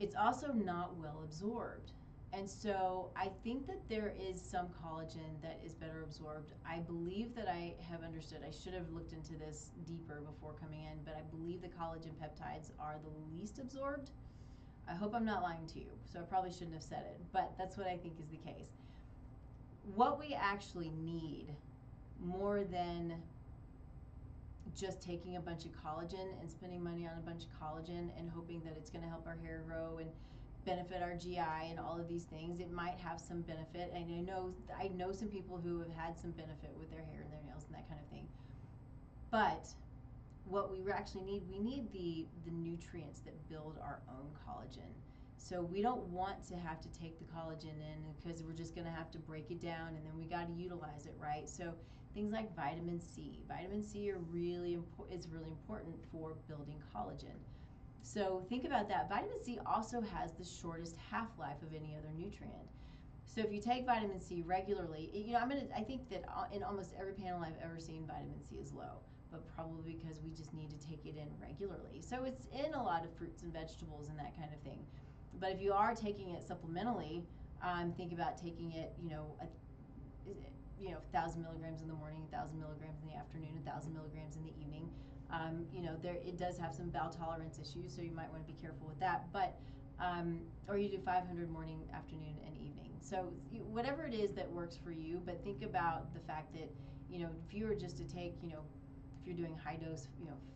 It's also not well absorbed. And so I think that there is some collagen that is better absorbed. I believe that I have understood. I should have looked into this deeper before coming in, but I believe the collagen peptides are the least absorbed. I hope I'm not lying to you, so I probably shouldn't have said it, but that's what I think is the case. What we actually need, more than just taking a bunch of collagen and spending money on a bunch of collagen and hoping that it's going to help our hair grow and benefit our GI and all of these things, it might have some benefit, and I know some people who have had some benefit with their hair and their nails and that kind of thing. But what we actually need, we need the nutrients that build our own collagen. So we don't want to have to take the collagen in because we're just going to have to break it down, and then we got to utilize it, right? So things like vitamin C. Vitamin C is really important for building collagen. So think about that. Vitamin C also has the shortest half-life of any other nutrient. So if you take vitamin C regularly, I think that in almost every panel I've ever seen, vitamin C is low, but probably because we just need to take it in regularly. So it's in a lot of fruits and vegetables and that kind of thing. But if you are taking it supplementally, think about taking it, 1,000 milligrams in the morning, 1,000 milligrams in the afternoon, 1,000 milligrams in the evening. It does have some bowel tolerance issues, so you might want to be careful with that. But or you do 500 morning, afternoon, and evening. So whatever it is that works for you. But think about the fact that if you were just to take if you're doing high dose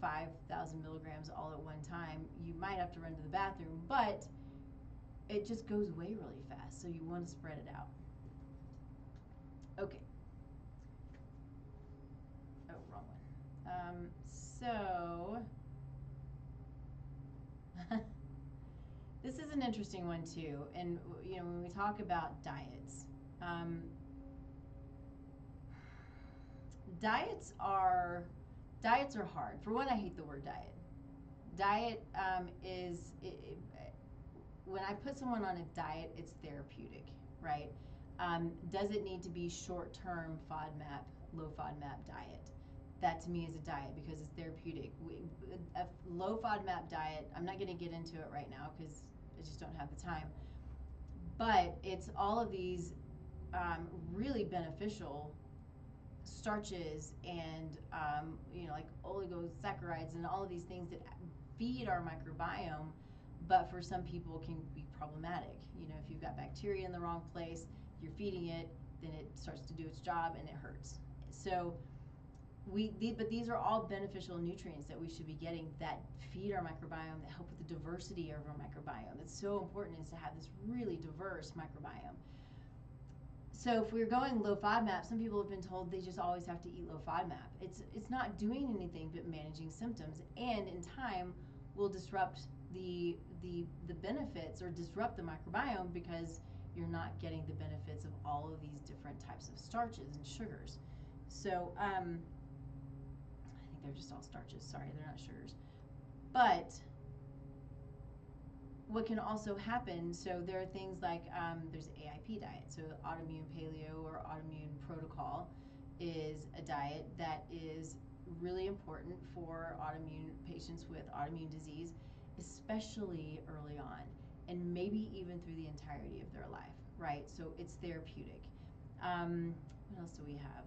5,000 milligrams all at one time, you might have to run to the bathroom, but it just goes away really fast. So you want to spread it out. Okay. Oh, wrong one. So this is an interesting one too. And when we talk about diets, diets are hard. For one, I hate the word diet. Diet when I put someone on a diet, it's therapeutic, right? Does it need to be short-term FODMAP, low FODMAP diet? That to me is a diet because it's therapeutic. A low FODMAP diet, I'm not going to get into it right now because I just don't have the time, but it's all of these really beneficial starches and like oligosaccharides and all of these things that feed our microbiome, but for some people can be problematic. If you've got bacteria in the wrong place, you're feeding it, then it starts to do its job and it hurts. So but these are all beneficial nutrients that we should be getting that feed our microbiome, that help with the diversity of our microbiome. It's so important is to have this really diverse microbiome. So if we're going low FODMAP, some people have been told they just always have to eat low FODMAP. It's not doing anything but managing symptoms, and in time will disrupt the benefits or disrupt the microbiome because you're not getting the benefits of all of these different types of starches and sugars. So I think they're just all starches. Sorry, they're not sugars. But what can also happen, so there are things like there's AIP diet, so autoimmune paleo or autoimmune protocol is a diet that is really important for autoimmune patients with autoimmune disease, especially early on, and maybe even through the entirety of their life, right? So it's therapeutic. What else do we have?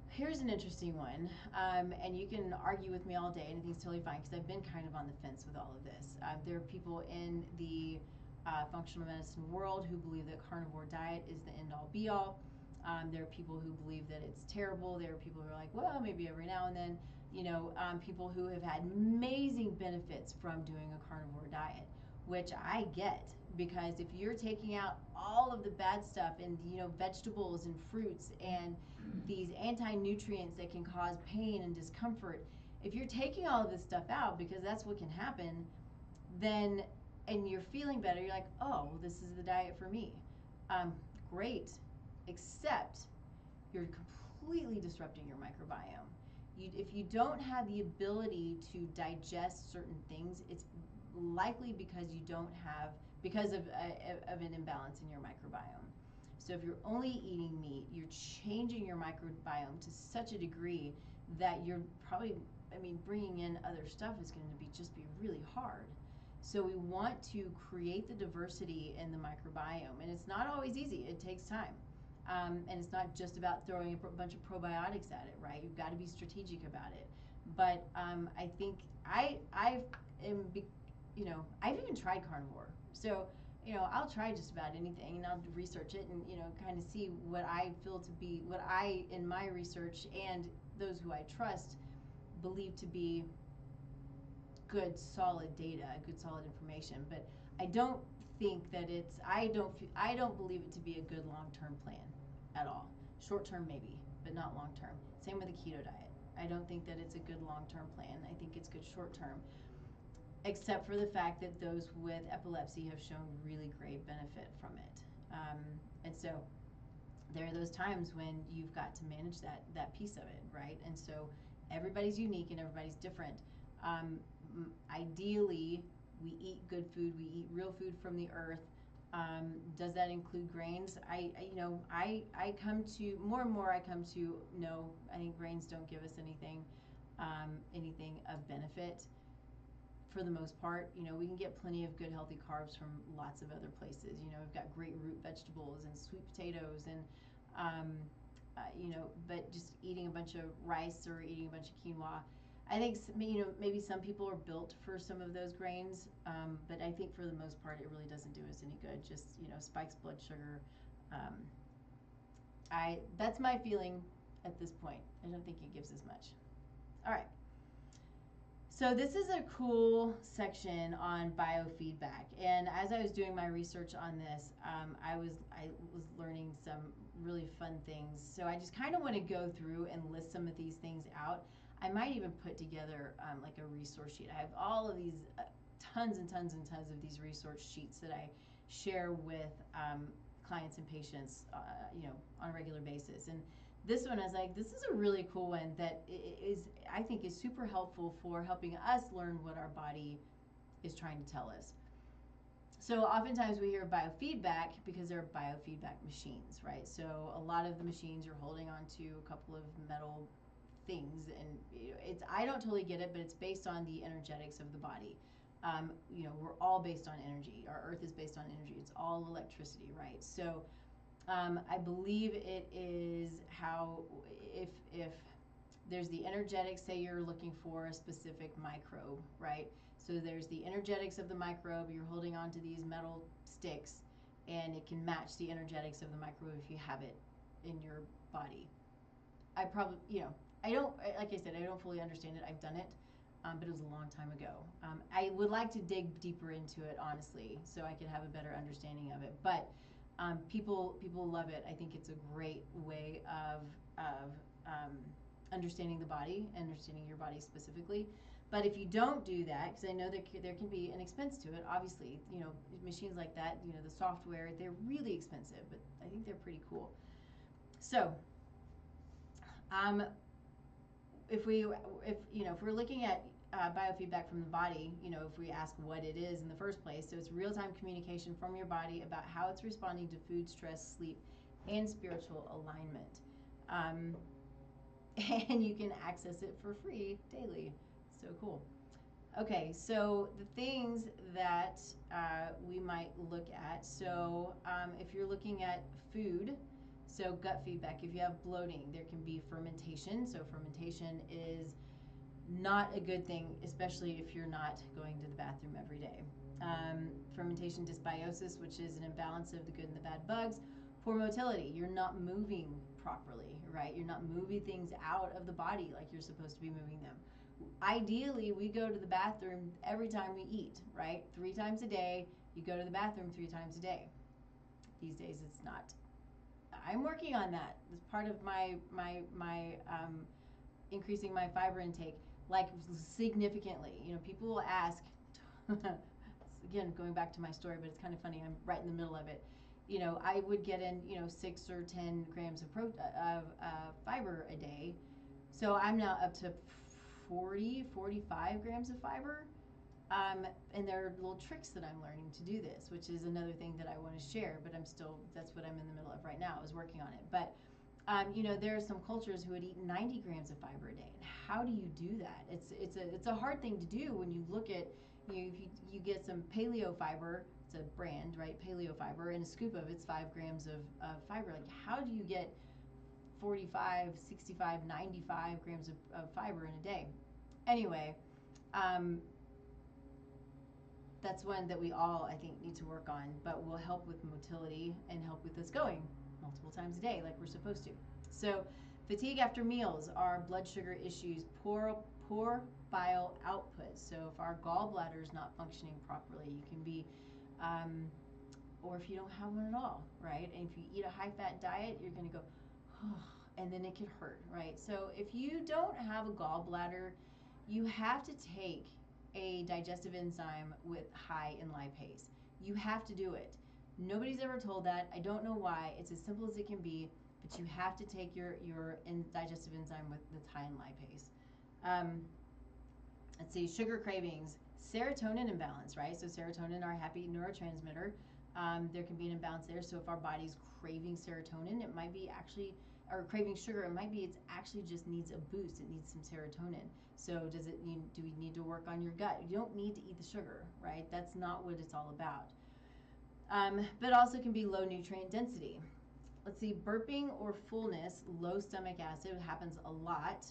Here's an interesting one, and you can argue with me all day, and I think it's totally fine because I've been kind of on the fence with all of this. There are people in the functional medicine world who believe that carnivore diet is the end-all be-all. There are people who believe that it's terrible. There are people who are like, well, maybe every now and then. People who have had amazing benefits from doing a carnivore diet, which I get, because if you're taking out all of the bad stuff and vegetables and fruits and these anti-nutrients that can cause pain and discomfort, if you're taking all of this stuff out, because that's what can happen, then, and you're feeling better, you're like, oh, well, this is the diet for me. Great, except you're completely disrupting your microbiome. If you don't have the ability to digest certain things, it's likely because of an imbalance in your microbiome. So if you're only eating meat, you're changing your microbiome to such a degree that you're probably, bringing in other stuff is going to be really hard. So we want to create the diversity in the microbiome, and it's not always easy. It takes time. And it's not just about throwing a bunch of probiotics at it, right? You've got to be strategic about it. But I think I've even tried carnivore. So, I'll try just about anything, and I'll research it and, kind of see what I feel to be, what I, in my research and those who I trust, believe to be good, solid data, good, solid information. But I don't think that I don't believe it to be a good long-term plan at all. Short-term maybe, but not long-term. Same with the keto diet. I don't think that it's a good long-term plan. I think it's good short-term, except for the fact that those with epilepsy have shown really great benefit from it. And so there are those times when you've got to manage that piece of it, right? And so everybody's unique and everybody's different. Ideally, we eat good food. We eat real food from the earth. Does that include grains? I come to more and more. I come to no. I think grains don't give us anything of benefit. For the most part, we can get plenty of good healthy carbs from lots of other places. We've got great root vegetables and sweet potatoes and but just eating a bunch of rice or eating a bunch of quinoa, I think maybe some people are built for some of those grains, but I think for the most part it really doesn't do us any good. Just spikes blood sugar. That's my feeling at this point. I don't think it gives as much. All right. So this is a cool section on biofeedback, and as I was doing my research on this, I was learning some really fun things. So I just kind of want to go through and list some of these things out. I might even put together like a resource sheet. I have all of these tons and tons and tons of these resource sheets that I share with clients and patients, on a regular basis. And this one, I was like, this is a really cool one that I think is super helpful for helping us learn what our body is trying to tell us. So oftentimes we hear biofeedback because they're biofeedback machines, right? So a lot of the machines, you're holding onto a couple of metal things, and I don't totally get it, but it's based on the energetics of the body. We're all based on energy. Our earth is based on energy. It's all electricity, right? So I believe it is how, if there's the energetics, say you're looking for a specific microbe, right? So there's the energetics of the microbe, you're holding on to these metal sticks, and it can match the energetics of the microbe if you have it in your body. I probably, I don't, like I said, I don't fully understand it. I've done it, but it was a long time ago. I would like to dig deeper into it, honestly, so I could have a better understanding of it. But people love it. I think it's a great way of understanding the body, understanding your body specifically. But if you don't do that, because I know there can be an expense to it, obviously, machines like that, the software, they're really expensive, but I think they're pretty cool. So, if we're looking at biofeedback from the body, if we ask what it is in the first place, so it's real-time communication from your body about how it's responding to food, stress, sleep, and spiritual alignment. And you can access it for free daily. So cool. Okay, so the things that we might look at. So if you're looking at food, so gut feedback, if you have bloating, there can be fermentation. So fermentation is not a good thing, especially if you're not going to the bathroom every day. Fermentation dysbiosis, which is an imbalance of the good and the bad bugs. Poor motility, you're not moving properly, right? You're not moving things out of the body like you're supposed to be moving them. Ideally, we go to the bathroom every time we eat, right? 3 times a day. You go to the bathroom 3 times a day. These days, it's not. I'm working on that. It's part of my increasing my fiber intake, like significantly. You know, people will ask. Again, going back to my story, but it's kind of funny. I'm right in the middle of it. You know, I would get in 6 or 10 grams of fiber a day, so I'm now up to 45 grams of fiber. And there are little tricks that I'm learning to do this, which is another thing that I want to share, but that's what I'm in the middle of right now, is working on it. But, there are some cultures who would eat 90 grams of fiber a day. And how do you do that? It's a hard thing to do when you look at, if you get some paleo fiber, it's a brand, right? Paleo fiber, and a scoop of it's 5 grams of fiber. Like, how do you get 45, 65, 95 grams of fiber in a day? Anyway, that's one that we all, I think, need to work on, but will help with motility and help with us going multiple times a day like we're supposed to. So fatigue after meals are blood sugar issues, poor bile output. So if our gallbladder is not functioning properly, you can be, or if you don't have one at all, right? And if you eat a high-fat diet, you're going to go, oh, and then it could hurt, right? So if you don't have a gallbladder, you have to take a digestive enzyme with high in lipase. You have to do it. Nobody's ever told that. I don't know why. It's as simple as it can be, but you have to take your digestive enzyme that's high in lipase. Let's see, sugar cravings, serotonin imbalance, right? So serotonin, our happy neurotransmitter, there can be an imbalance there. So if our body's craving serotonin, it might be actually, or craving sugar, it might be it's actually just needs a boost. It needs some serotonin. So do we need to work on your gut? You don't need to eat the sugar, right? That's not what it's all about. But also can be low nutrient density. Let's see, burping or fullness, low stomach acid happens a lot.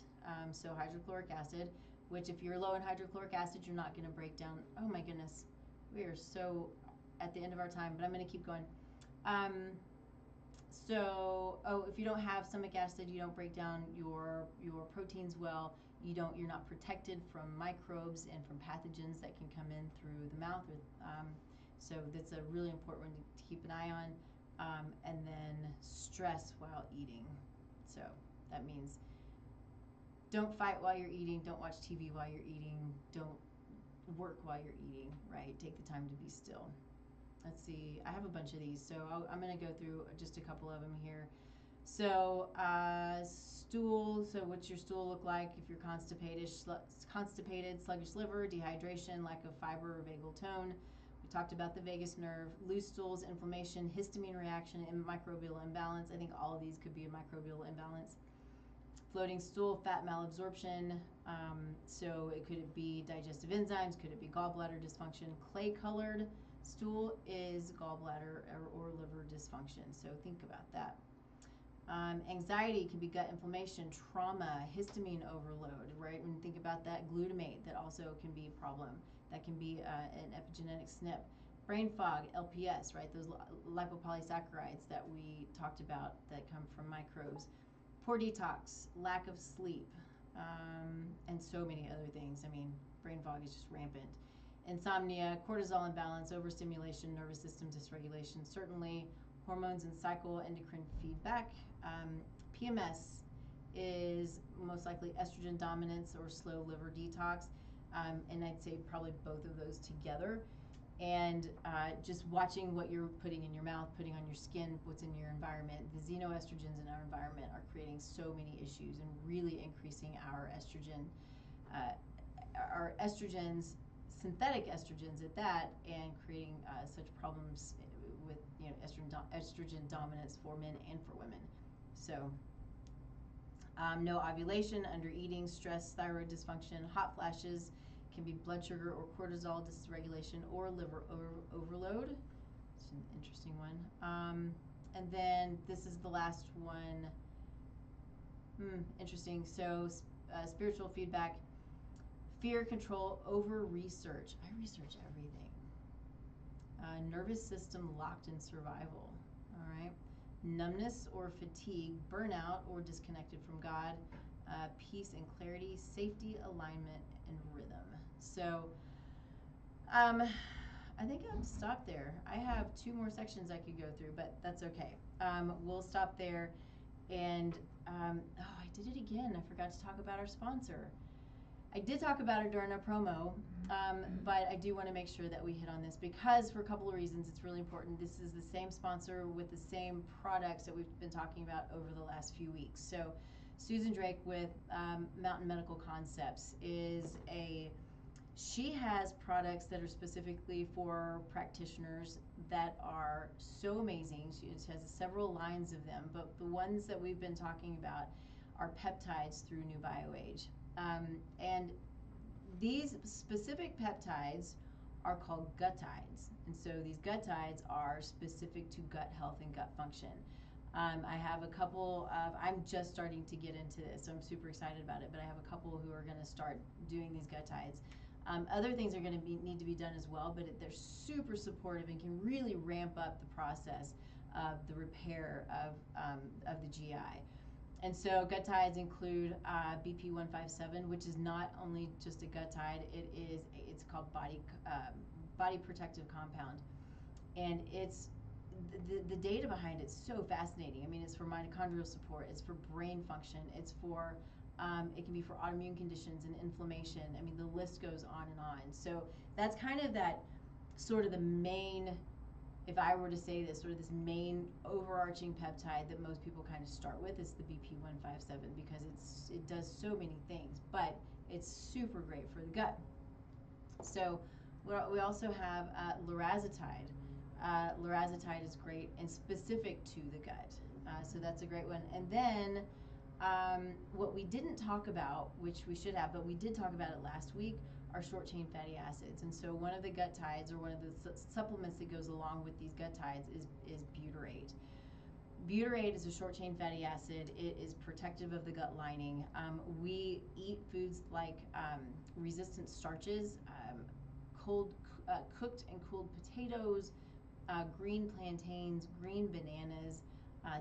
So hydrochloric acid, which if you're low in hydrochloric acid, you're not going to break down. Oh my goodness, we are so at the end of our time, but I'm going to keep going. If you don't have stomach acid, you don't break down your proteins well. You're not protected from microbes and from pathogens that can come in through the mouth. So that's a really important one to keep an eye on. And then stress while eating. So that means don't fight while you're eating. Don't watch TV while you're eating. Don't work while you're eating, right? Take the time to be still. Let's see, I have a bunch of these, so I'm going to go through just a couple of them here. So stool, so what's your stool look like if you're constipated, sluggish liver, dehydration, lack of fiber or vagal tone. We talked about the vagus nerve, loose stools, inflammation, histamine reaction, and microbial imbalance. I think all of these could be a microbial imbalance. Floating stool, fat malabsorption, so it could be digestive enzymes, could it be gallbladder dysfunction, clay-colored stool is gallbladder or liver dysfunction, so think about that. Anxiety can be gut inflammation, trauma, histamine overload, right? When you think about that, glutamate, that also can be a problem. That can be an epigenetic SNP. Brain fog, LPS, right? Those lipopolysaccharides that we talked about that come from microbes. Poor detox, lack of sleep, and so many other things. I mean, brain fog is just rampant. Insomnia, cortisol imbalance, overstimulation, nervous system dysregulation, certainly hormones and cycle, endocrine feedback. PMS is most likely estrogen dominance or slow liver detox, and I'd say probably both of those together. And just watching what you're putting in your mouth, putting on your skin, what's in your environment. The xenoestrogens in our environment are creating so many issues and really increasing our estrogens, synthetic estrogens at that, and creating such problems with estrogen dominance for men and for women. So no ovulation, under eating, stress, thyroid dysfunction, hot flashes, can be blood sugar or cortisol dysregulation or liver overload. It's an interesting one. And then this is the last one. Interesting. So spiritual feedback, fear, control, over research. I research everything. Nervous system locked in survival. All right. numbness or fatigue, burnout or disconnected from God, peace and clarity, safety, alignment, and rhythm. So I think I'll stop there. I have 2 more sections I could go through, but that's okay. We'll stop there. And I did it again. I forgot to talk about our sponsor. I did talk about it during our promo, but I do want to make sure that we hit on this because for a couple of reasons it's really important. This is the same sponsor with the same products that we've been talking about over the last few weeks. So Susan Drake with Mountain Medical Concepts she has products that are specifically for practitioners that are so amazing. She has several lines of them, but the ones that we've been talking about are peptides through New BioAge. And these specific peptides are called gutides. And so these gutides are specific to gut health and gut function. I have a couple of, I'm just starting to get into this, so I'm super excited about it, but I have a couple who are going to start doing these gutides. Other things are going to need to be done as well, but they're super supportive and can really ramp up the process of the repair of the GI. And so gutides include BP157, which is not only just a gutide, it's called body protective compound, and it's the data behind it's so fascinating. I mean, it's for mitochondrial support, it's for brain function, it's for it can be for autoimmune conditions and inflammation. I mean, the list goes on and on. So that's kind of that sort of the main, if I were to say this, sort of this main overarching peptide that most people kind of start with is the BP157 because it does so many things, but it's super great for the gut. So we also have lorazepatide. Lorazepatide is great and specific to the gut. So that's a great one. And then what we didn't talk about, which we should have, but we did talk about it last week, are short-chain fatty acids. And so one of the gutides, or one of the supplements that goes along with these gutides is butyrate. Butyrate is a short-chain fatty acid. It is protective of the gut lining. We eat foods like resistant starches, cooked and cooled potatoes, green plantains, green bananas,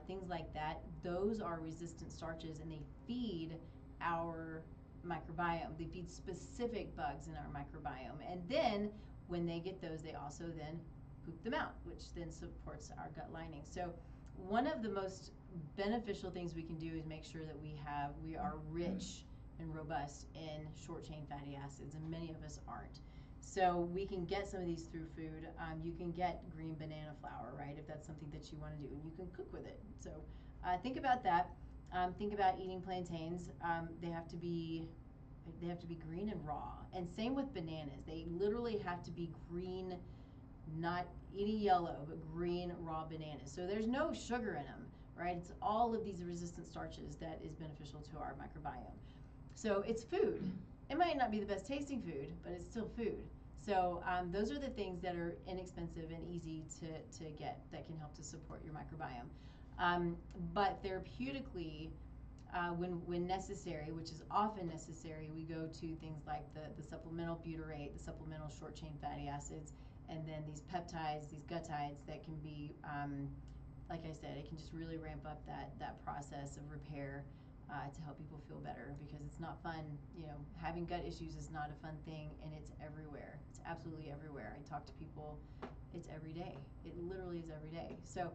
things like that. Those are resistant starches, and they feed our microbiome. They feed specific bugs in our microbiome. And then when they get those, they also then poop them out, which then supports our gut lining. So one of the most beneficial things we can do is make sure that we are rich and robust in short-chain fatty acids, and many of us aren't. So we can get some of these through food. You can get green banana flour, right, if that's something that you want to do, and you can cook with it. So think about that. Think about eating plantains. They have to be green and raw. And same with bananas. They literally have to be green, not any yellow, but green raw bananas. So there's no sugar in them, right? It's all of these resistant starches that is beneficial to our microbiome. So it's food. It might not be the best tasting food, but it's still food. So those are the things that are inexpensive and easy to get that can help to support your microbiome. But therapeutically, when necessary, which is often necessary, we go to things like the supplemental butyrate, the supplemental short-chain fatty acids, and then these peptides, these gutides that can be, like I said, it can just really ramp up that process of repair to help people feel better, because it's not fun. You know, having gut issues is not a fun thing, and it's everywhere. It's absolutely everywhere. I talk to people, it's every day. It literally is every day. So,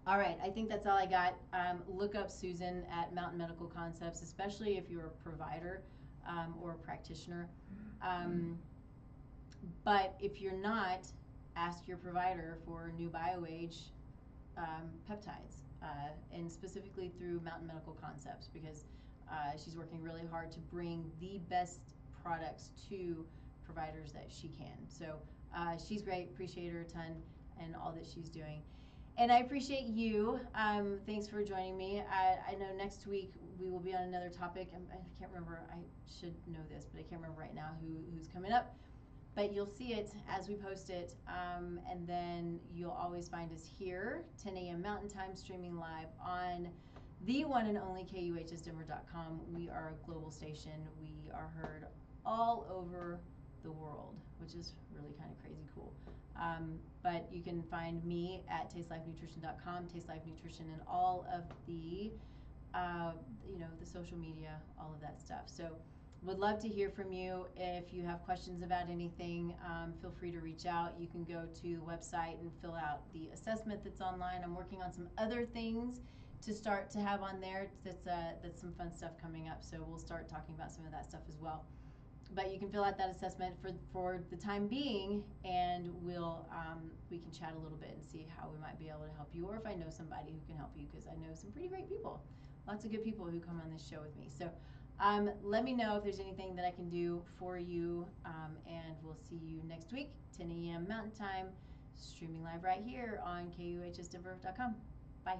all right, I think that's all I got. Look up Susan at Mountain Medical Concepts, especially if you're a provider or a practitioner. But if you're not, ask your provider for New BioAge peptides, and specifically through Mountain Medical Concepts, because she's working really hard to bring the best products to providers that she can. So she's great, appreciate her a ton and all that she's doing. And I appreciate you. Thanks for joining me. I know next week we will be on another topic. I can't remember, I should know this, but I can't remember right now who's coming up. But you'll see it as we post it, and then you'll always find us here, 10 a.m. Mountain Time, streaming live on the one and only KUHSdenver.com. We are a global station. We are heard all over the world, which is really kind of crazy cool. But you can find me at tastelifenutrition.com, Taste Life Nutrition, and all of the the social media, all of that stuff. So would love to hear from you. If you have questions about anything, feel free to reach out. You can go to the website and fill out the assessment that's online. I'm working on some other things to start to have on there. That's some fun stuff coming up. So we'll start talking about some of that stuff as well. But you can fill out that assessment for the time being, and we can chat a little bit and see how we might be able to help you, or if I know somebody who can help you, because I know some pretty great people, lots of good people who come on this show with me. So let me know if there's anything that I can do for you, and we'll see you next week, 10 a.m. Mountain Time, streaming live right here on KUHSdenver.com. Bye.